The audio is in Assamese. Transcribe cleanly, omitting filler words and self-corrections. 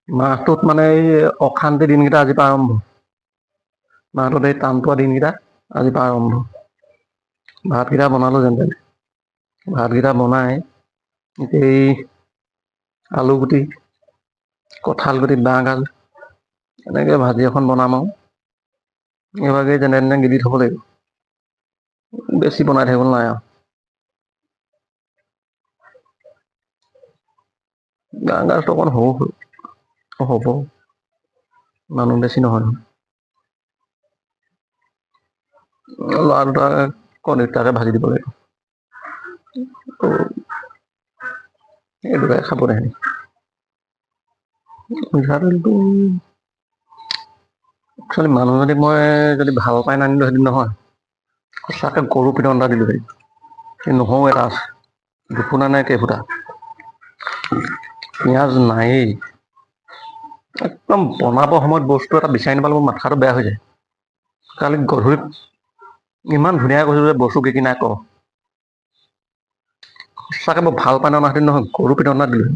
মাহটোত মানে এই অশান্তি দিনকেইটা আজিৰ পৰা আৰম্ভ। মাহটোত এই টান পোৱা দিনকেইটা আজিৰ পৰা আৰম্ভ। ভাতকেইটা বনালো যেন তেনে। ভাতকেইটা বনাই এই আলু গুটি, কঁঠাল গুটি, বাঁহগাজ এনেকে ভাজি এখন বনাম আৰু এইভাগে যেনে তেনে গিলি থব লাগিব। বেছি বনাই থাকিব নাই আৰু। বাঁহগাজটো অকণ সৰু হ'ব, মানুহ বেছি নহয়। ল'ৰা দুটা কণী দুটাকে ভাজি দিব লাগিব। এই দুটাই খাব তেহেঁতি। মিঠাতেলটো একচুৱেলি মানুহ যদি ভাল পাই নানিলো হেঁতেন নহয়, সঁচাকে গৰু পিতন এটা দিলো হেঁতেন। এই নহৰু এটা আছে, দুফুটা নে কেইফুটা, পিঁয়াজ নায়েই। একদম বনাবৰ সময়ত বস্তু এটা বিচাৰি নাপালে মোৰ মাথাটো বেয়া হৈ যায়। কালি গধূলি ইমান ধুনীয়াকৈ কৈছো যে বস্তু কি কি নাই ক। সঁচাকে মই ভাল পাই অনাহেঁতেন নহয়, গৰু পিতন এটা দিলো।